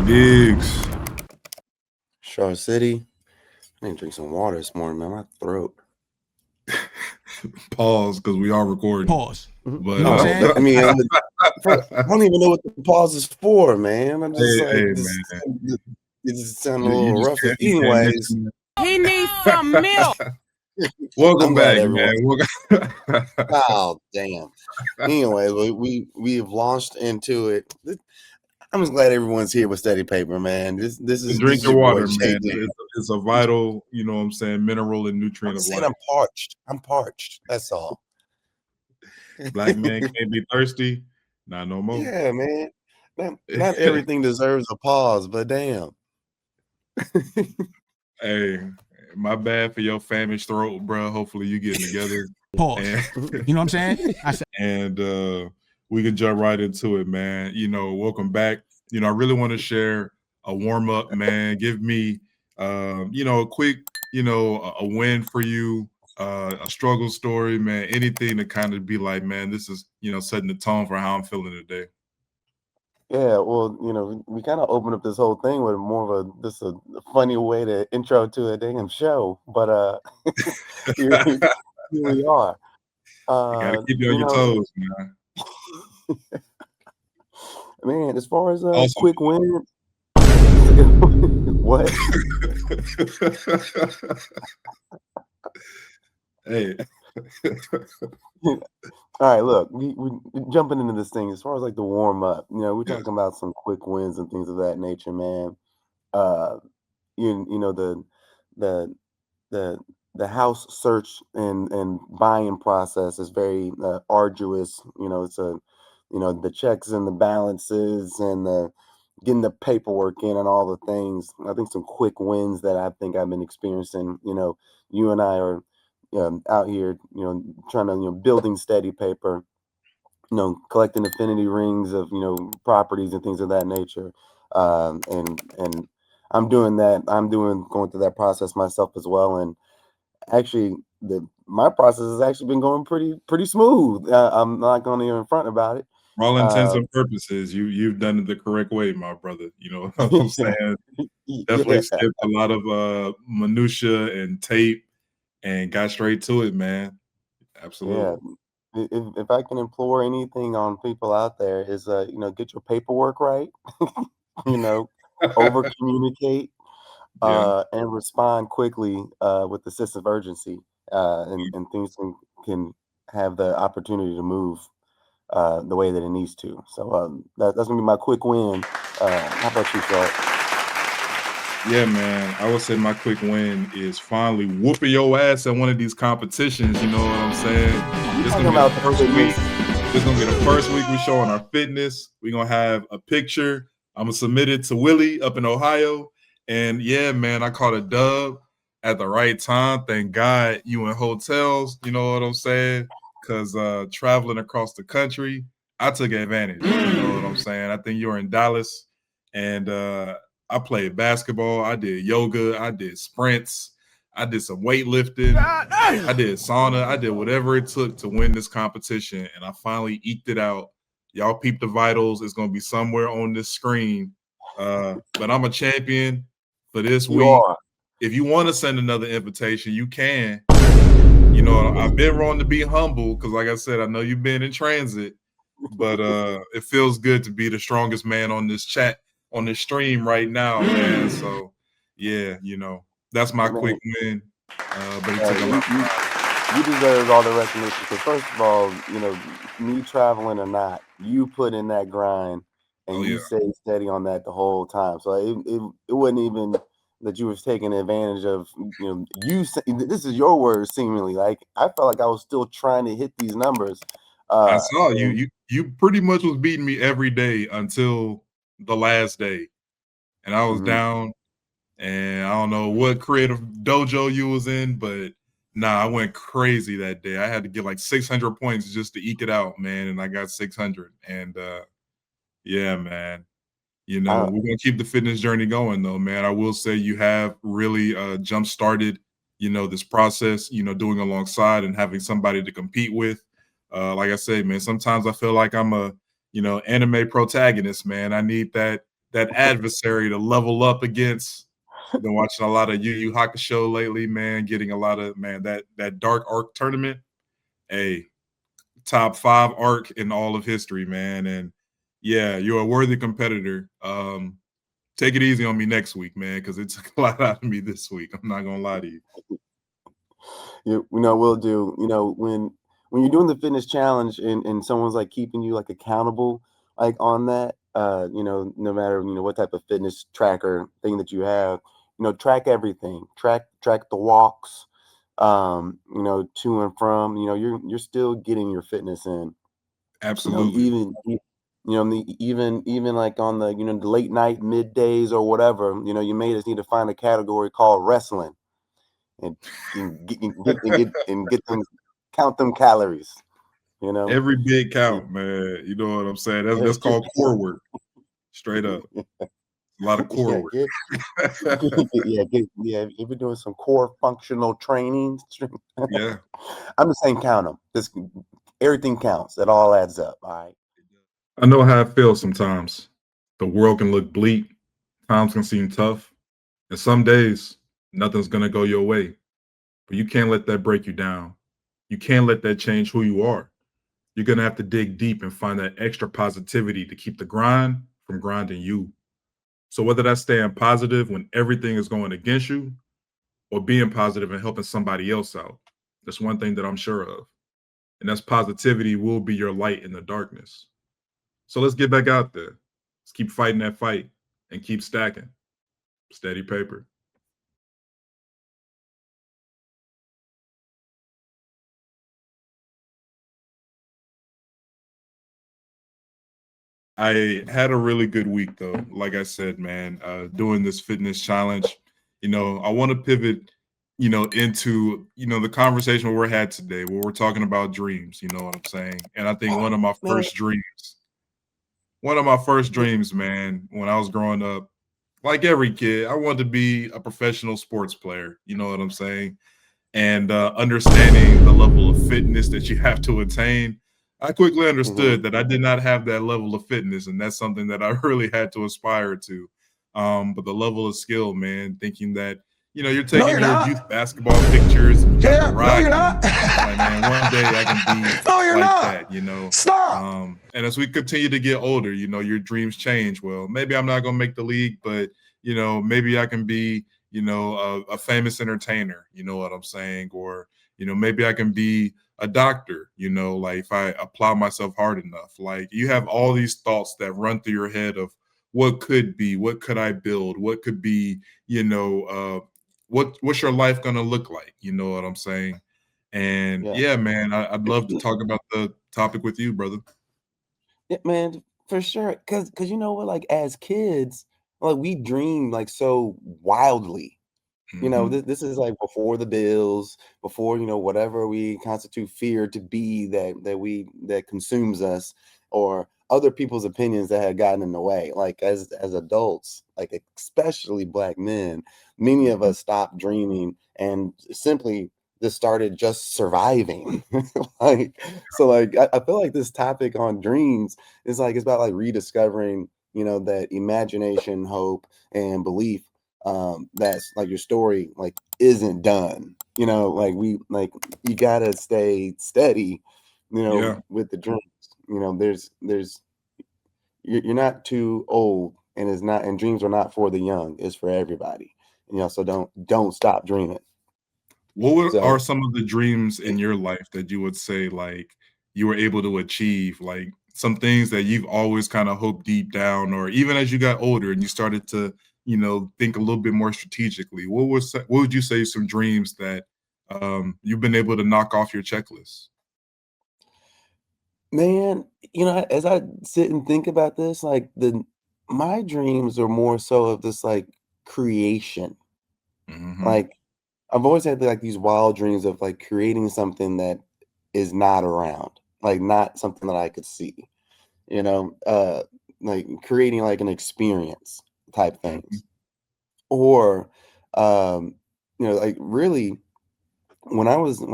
JDiggs. Shard City. I need to drink some water this morning, man. My throat. Pause, because we are recording. Pause. But You know what I'm saying? I mean, I don't even know what the pause is for, man. I'm just man. It just sounded a little rough. can't Anyways, He needs some milk. welcome back, everyone. man. Oh, damn. Anyways, we've launched into it. I'm just glad everyone's here with Steady Paper, man. This is drink your your water, boy, man. It's a vital, you know what I'm saying, mineral and nutrient of life. I'm parched. I'm parched. That's all. Black man can't be thirsty. Not no more. Yeah, man. Not everything deserves a pause, but damn. Hey, my bad for your famished throat, bro. Hopefully you getting together. Pause. You know what I'm saying? And we can jump right into it, man. You know, welcome back. You know, I really want to share a warm up, man. Give me, you know, a quick, you know, a win for you, a struggle story, man. Anything to kind of be like, man, this is, you know, setting the tone for how I'm feeling today. Yeah, well, you know, we kind of opened up this whole thing with more of a funny way to intro to a damn show, but here we are. Gotta keep you on your toes, man. Man, as far as Awesome. quick win, what? Hey. All right, look, we jumping into this thing as far as like the warm up. You know, we're talking about some quick wins and things of that nature, man. You know the house search and buying process is very arduous. You know, it's the checks and the balances and the getting the paperwork in and all the things. I think some quick wins that I think I've been experiencing. You know, you and I are out here, you know, trying to, you know, building Steady Paper, you know, collecting affinity rings of, you know, properties and things of that nature. And I'm doing that. Going through that process myself as well. And actually, my process has actually been going pretty smooth. I'm not going to even front about it. For all intents and purposes, you've done it the correct way, my brother. You know what I'm saying? Definitely skipped a lot of minutia and tape and got straight to it, man. Absolutely. Yeah. If I can implore anything on people out there is, you know, get your paperwork right. You know, over communicate and respond quickly with the sense of urgency, and things can have the opportunity to move the way that it needs to. So that's gonna be my quick win. How about you, Shard? Yeah, man. I would say my quick win is finally whooping your ass at one of these competitions. You know what I'm saying? This gonna be the first week. This gonna be the first week we showing our fitness. We're gonna have a picture. I'm gonna submit it to Willie up in Ohio. And yeah, man, I caught a dub at the right time. Thank God you in hotels. You know what I'm saying? Because traveling across the country, I took advantage. You know what I'm saying? I think you were in Dallas, and I played basketball. I did yoga. I did sprints. I did some weightlifting. I did sauna. I did whatever it took to win this competition, and I finally eked it out. Y'all peep the vitals. It's going to be somewhere on this screen. But I'm a champion for this week. If you want to send another invitation, you can. You know, I've been wrong to be humble because, like I said, I know you've been in transit, but it feels good to be the strongest man on this chat, on this stream right now, man. So, yeah, you know, that's my quick win. But it took a lot of time. You deserve all the recognition because, first of all, you know, me traveling or not, you put in that grind and you stayed steady on that the whole time. So it wasn't even that you was taking advantage of, you know, this is your words seemingly. Like, I felt like I was still trying to hit these numbers. I saw you pretty much was beating me every day until the last day. And I was down, and I don't know what creative dojo you was in, but nah, I went crazy that day. I had to get like 600 points just to eke it out, man, and I got 600. And yeah, man, you know, we're gonna keep the fitness journey going, though, man. I will say you have really jump started, you know, this process, you know, doing alongside and having somebody to compete with. Like I say, man, sometimes I feel like I'm a, you know, anime protagonist, man. I need that adversary to level up against. I've been watching a lot of Yu Yu Hakusho lately, man. Getting a lot of that Dark Arc tournament. Top 5 arc in all of history, man. And yeah, you're a worthy competitor. Take it easy on me next week, man, because it took a lot out of me this week. I'm not gonna lie to you. We'll do. When you're doing the fitness challenge and someone's like keeping you like accountable, like on that, no matter what type of fitness tracker thing that you have, track everything. Track the walks, to and from. You're still getting your fitness in. Absolutely. Even like on the the late night, middays or whatever, you may just need to find a category called wrestling and get them, count them calories. Every big count, man. You know what I'm saying? That's called core work. Straight up. A lot of core work. If you're doing some core functional training, yeah. I'm just saying count them. Everything counts. It all adds up. All right. I know how it feels sometimes. The world can look bleak. Times can seem tough. And some days, nothing's going to go your way. But you can't let that break you down. You can't let that change who you are. You're going to have to dig deep and find that extra positivity to keep the grind from grinding you. So whether that's staying positive when everything is going against you or being positive and helping somebody else out, that's one thing that I'm sure of. And that's positivity will be your light in the darkness. So let's get back out there. Let's keep fighting that fight and keep stacking. Steady paper. I had a really good week though. Like I said, man, doing this fitness challenge, I want to pivot, into, the conversation we're had today where we're talking about dreams, you know what I'm saying? And I think one of my first dreams, man, when I was growing up, like every kid, I wanted to be a professional sports player, you know what I'm saying? And understanding the level of fitness that you have to attain, I quickly understood that I did not have that level of fitness, and that's something that I really had to aspire to. But the level of skill, man, thinking that you're taking your youth basketball pictures and you got the rock. No, you're not. Like, man, one day I can be that. Stop. And as we continue to get older, your dreams change. Well, maybe I'm not gonna make the league, but maybe I can be a famous entertainer, you know what I'm saying? Or, maybe I can be a doctor, like if I apply myself hard enough. Like you have all these thoughts that run through your head of what could be, what could I build, what could be, what's your life gonna look like? You know what I'm saying? And yeah man, I'd love to talk about the topic with you, brother. Yeah, man, for sure. Cause you know what, like as kids, like we dream like so wildly. This is like before the bills, before whatever we constitute fear to be that consumes us, or other people's opinions that had gotten in the way. Like as adults, like especially Black men, many of us stopped dreaming and simply just started just surviving. I feel like this topic on dreams is like it's about like rediscovering that imagination, hope, and belief, that's like your story like isn't done. Like you gotta stay steady, with the dreams. There's you're not too old, and it's not, and dreams are not for the young, it's for everybody. So don't stop dreaming. What are some of the dreams in your life that you would say like you were able to achieve, like some things that you've always kind of hoped deep down, or even as you got older and you started to, think a little bit more strategically? What would you say some dreams that you've been able to knock off your checklist? Man, as I sit and think about this, like my dreams are more so of this like creation. Like I've always had like these wild dreams of like creating something that is not around, like not something that I could see, like creating like an experience type things. Or like really when I was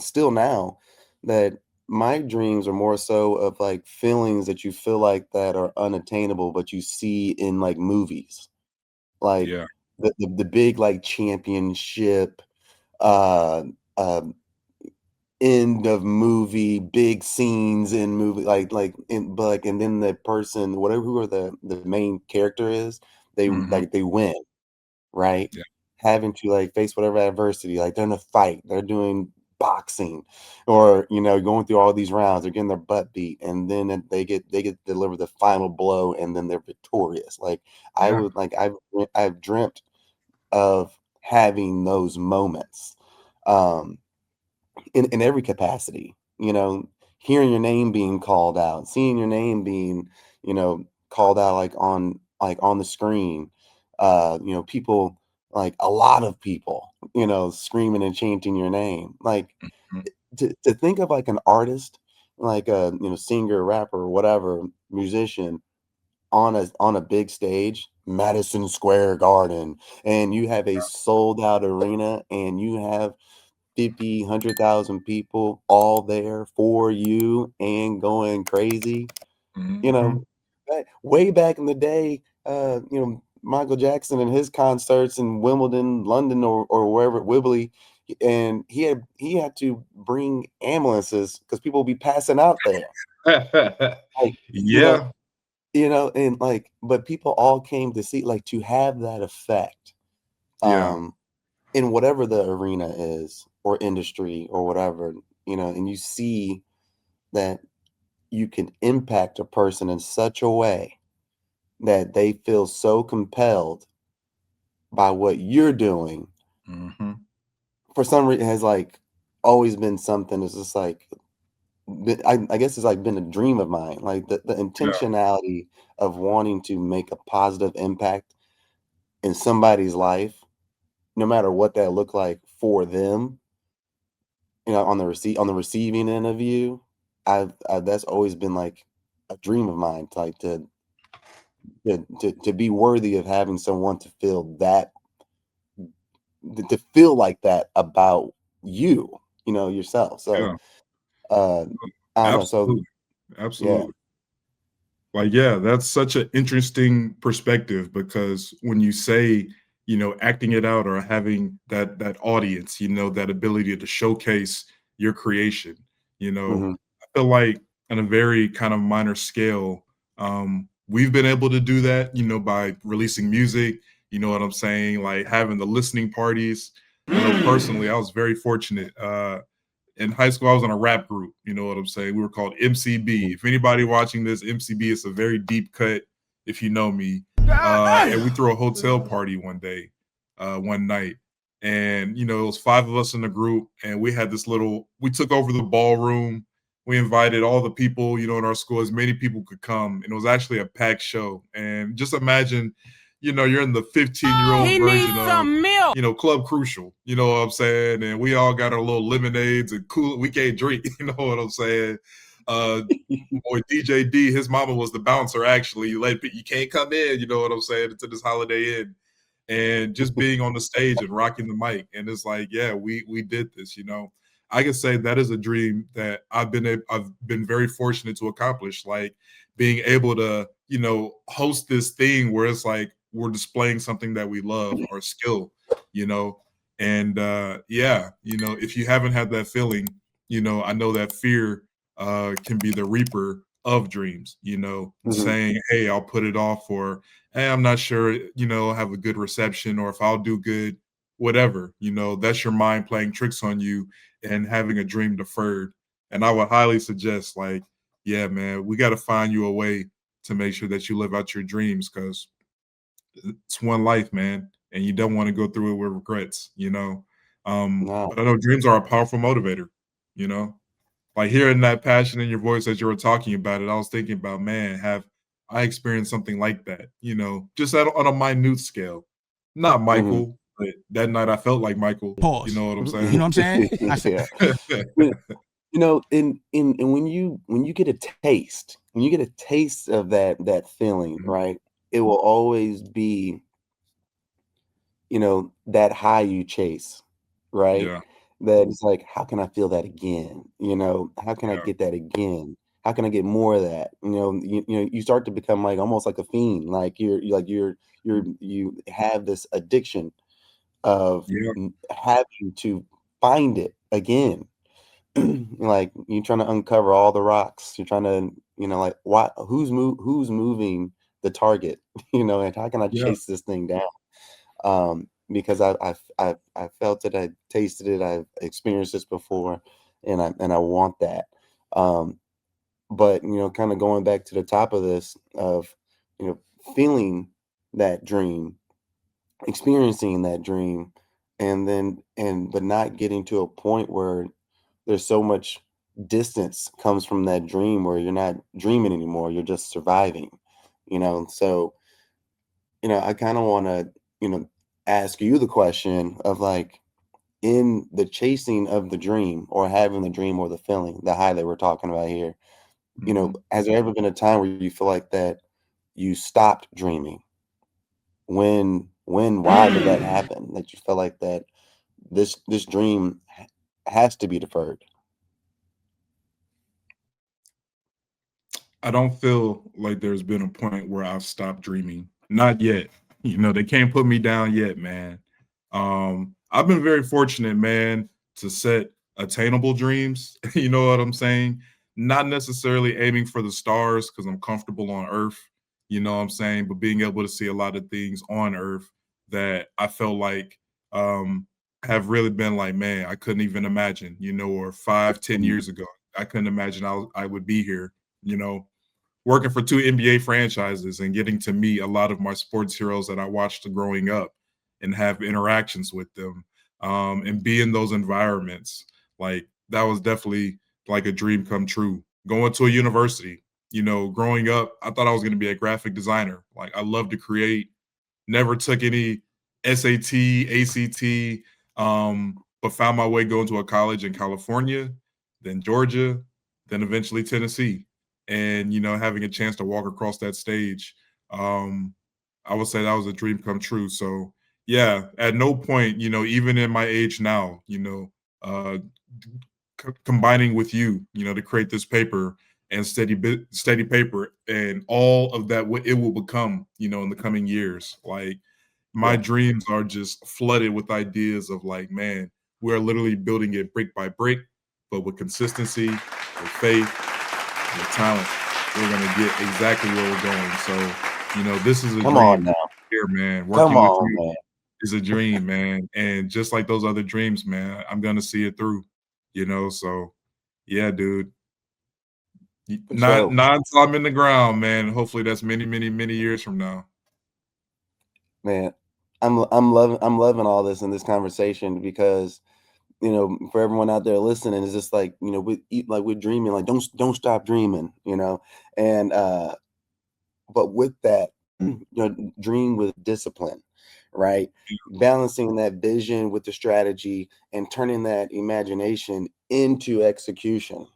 still now that my dreams are more so of like feelings that you feel like that are unattainable, but you see in like movies, like Yeah. the big like championship, uh, uh, end of movie, big scenes in movie, but like, and then the person, whatever whoever the main character is, Mhm. they win, right? Yeah. Having to like face whatever adversity, like they're in a fight, they're doing boxing, or going through all these rounds, they're getting their butt beat, and then they get delivered the final blow, and then they're victorious. Like I Yeah. would like I've dreamt of having those moments. Um, in every capacity, hearing your name being called out, seeing your name being, called out like on the screen, people, like a lot of people, screaming and chanting your name. Like Mhm. to think of like an artist, like a singer, rapper, whatever, musician on a big stage, Madison Square Garden, and you have a sold out arena, and you have 50, 100,000 people all there for you and going crazy. You know, Mhm. way back in the day, Michael Jackson and his concerts in Wimbledon, London, or wherever, Wembley, and he had to bring ambulances because people would be passing out there. Like, you know, Yeah. and like, but people all came to see, like, to have that effect. Yeah. Um, in whatever the arena is or industry or whatever, and you see that you can impact a person in such a way that they feel so compelled by what you're doing, Mhm. for some reason has like always been something that's just like I guess it's like been a dream of mine, like the Yeah. intentionality of wanting to make a positive impact in somebody's life, no matter what that look like for them, on the receiving end of you. I That's always been like a dream of mine, to like to be worthy of having someone to feel that, to feel like that about you, yourself. So Yeah. uh I don't know. So Absolutely. yeah. Absolutely. Like, yeah, that's such an interesting perspective because when you say, acting it out or having that audience, that ability to showcase your creation, Hmm. I feel like on a very kind of minor scale, we've been able to do that, by releasing music, you know what I'm saying? Like having the listening parties. I know personally, I was very fortunate. In high school, I was in a rap group. You know what I'm saying? We were called MCB. If anybody watching this, MCB is a very deep cut. If you know me, and we threw a hotel party one day, one night, and it was 5 of us in the group, and we had this little. We took over the ballroom. We invited all the people, in our school, as many people could come, and it was actually a packed show. And just imagine, you're in the 15-year-old He needs version of some milk. Club Crucial, you know what I'm saying? And we all got our little lemonades and cool. We can't drink, you know what I'm saying? Uh, boy, DJ D, his mama was the bouncer actually. Like, you can't come in, you know what I'm saying, to this Holiday Inn. And just being on the stage and rocking the mic. And it's like, yeah, we did this. I can say that is a dream that I've been very fortunate to accomplish. Like being able to, host this thing where it's like we're displaying something that we love, our skill, you know. And yeah, if you haven't had that feeling, I know that fear can be the reaper of dreams, Hmm. saying, hey, I'll put it off, or hey, I'm not sure, have a good reception, or if I'll do good, whatever, that's your mind playing tricks on you and having a dream deferred. And I would highly suggest, like, yeah, man, we got to find you a way to make sure that you live out your dreams because it's one life, man, and you don't want to go through it with regrets. No. But I know dreams are a powerful motivator, you know. Like hearing that passion in your voice as you were talking about it, I was thinking about, man, have I experienced something like that? Just on a minute scale. Not Hmm. Michael, but that night I felt like Michael. You Pause. know what I'm You know what I'm saying? I said, Yeah. And when you get a taste, of that feeling, Mhm. right? It will always be, that high you chase, right? Yeah. that it's like, how can I feel that again? You know, how can I Yeah. get that again? How can I get more of that? You start to become like almost like a fiend. Like you have this addiction of Yeah. having to find it again. Like you're trying to uncover all the rocks. You're trying to, like who's moving the target, and how can I Yeah. chase this thing down? Because I felt it, I tasted it, I've experienced this before, and I want that. Um, but kind of going back to the top of this of you know feeling that dream, experiencing that dream, but not getting to a point where there's so much distance comes from that dream where you're not dreaming anymore, you're just surviving. So I kind of want to ask you the question of like, in the chasing of the dream or having the dream or the feeling, the high that we're talking about here, has there ever been a time where you feel like that you stopped dreaming? Why did that happen? That you felt like that this dream has to be deferred? I don't feel like there's been a point where I've stopped dreaming. Not yet. They can't put me down yet, man. I've been very fortunate, man, to set attainable dreams. You know what I'm saying? Not necessarily aiming for the stars because I'm comfortable on Earth. You know what I'm saying? But being able to see a lot of things on Earth that I felt like have really been like, man, I couldn't even imagine, or 5, 10 years ago, I couldn't imagine I would be here, you know, working for 2 NBA franchises and getting to meet a lot of my sports heroes that I watched growing up and have interactions with them, and be in those environments. Like that was definitely like a dream come true. Going to a university, growing up, I thought I was going to be a graphic designer. Like I love to create. Never took any SAT, ACT, but found my way going to a college in California, then Georgia, then eventually Tennessee. And, having a chance to walk across that stage, I would say that was a dream come true. So, yeah, at no point, even in my age now, uh, combining with you, to create this paper and steady paper and all of that, what it will become, in the coming years. Like my Yeah. dreams are just flooded with ideas of like, man, we're literally building it brick by brick, but with consistency, with faith, with talent, we're gonna get exactly where we're going. So, this is a Come on dream now. here, man. Come Working with on, you man. is a dream, man. And just like those other dreams, man, I'm gonna see it through. So yeah, dude. Not So, not until I'm in the ground, man. Hopefully that's many, many, many years from now. man, I'm loving all this in this conversation because for everyone out there listening, it's just like we're dreaming, like don't stop dreaming, and but with that, dream with discipline, right? Balancing that vision with the strategy and turning that imagination into execution.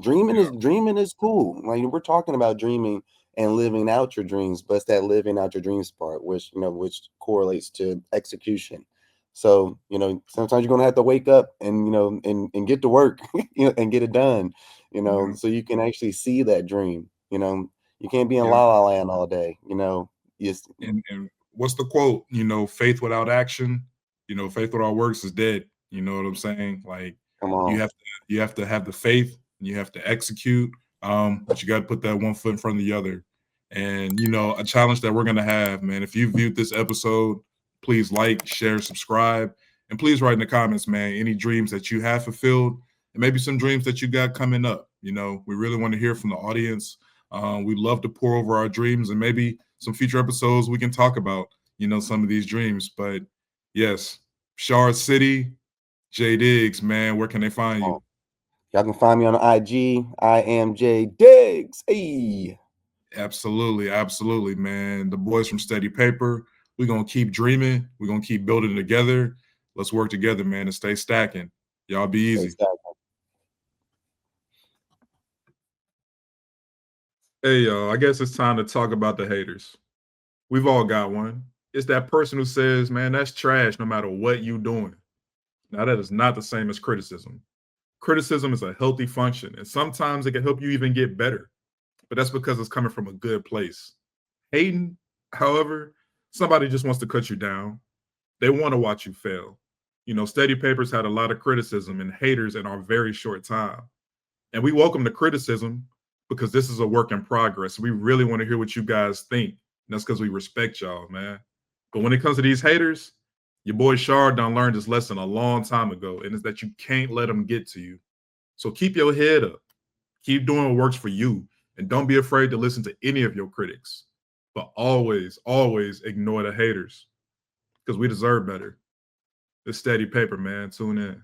Dreaming is cool. Like we're talking about dreaming and living out your dreams, but it's that living out your dreams part, which correlates to execution. So, sometimes you're gonna have to wake up and and get to work, and get it done, Yeah. so you can actually see that dream. You can't be in Yeah. la la land all day, Yes. And what's the quote? Faith without action, faith without works is dead. You know what I'm saying? Like Come you on. have to you have to have the faith and you have to execute. But you got to put that one foot in front of the other. And a challenge that we're gonna have, man. If you viewed this episode, please like, share, subscribe, and please write in the comments, man, any dreams that you have fulfilled and maybe some dreams that you got coming up. We really want to hear from the audience. We'd love to pour over our dreams and maybe some future episodes we can talk about, some of these dreams. But yes, Shard City, JDiggs, man, where can they find you? Y'all can find me on IG. I am JDiggs. Hey. Absolutely, absolutely, man. The boys from Steady Paper, we're gonna keep dreaming, we're gonna keep building together. Let's work together, man, and stay stacking. Y'all be Stay easy. stacked. Hey, y'all, I guess it's time to talk about the haters. We've all got one. It's that person who says, man, that's trash no matter what you doing. Now, that is not the same as criticism. Criticism is a healthy function, and sometimes it can help you even get better, but that's because it's coming from a good place. Hating, however, somebody just wants to cut you down. They want to watch you fail. You know, Steady Papers had a lot of criticism and haters in our very short time. And we welcome the criticism because this is a work in progress. We really want to hear what you guys think. And that's because we respect y'all, man. But when it comes to these haters, your boy Shard done learned this lesson a long time ago, and it's that you can't let them get to you. So keep your head up. Keep doing what works for you. And don't be afraid to listen to any of your critics. But always, always ignore the haters because we deserve better. It's Steady Paper, man. Tune in.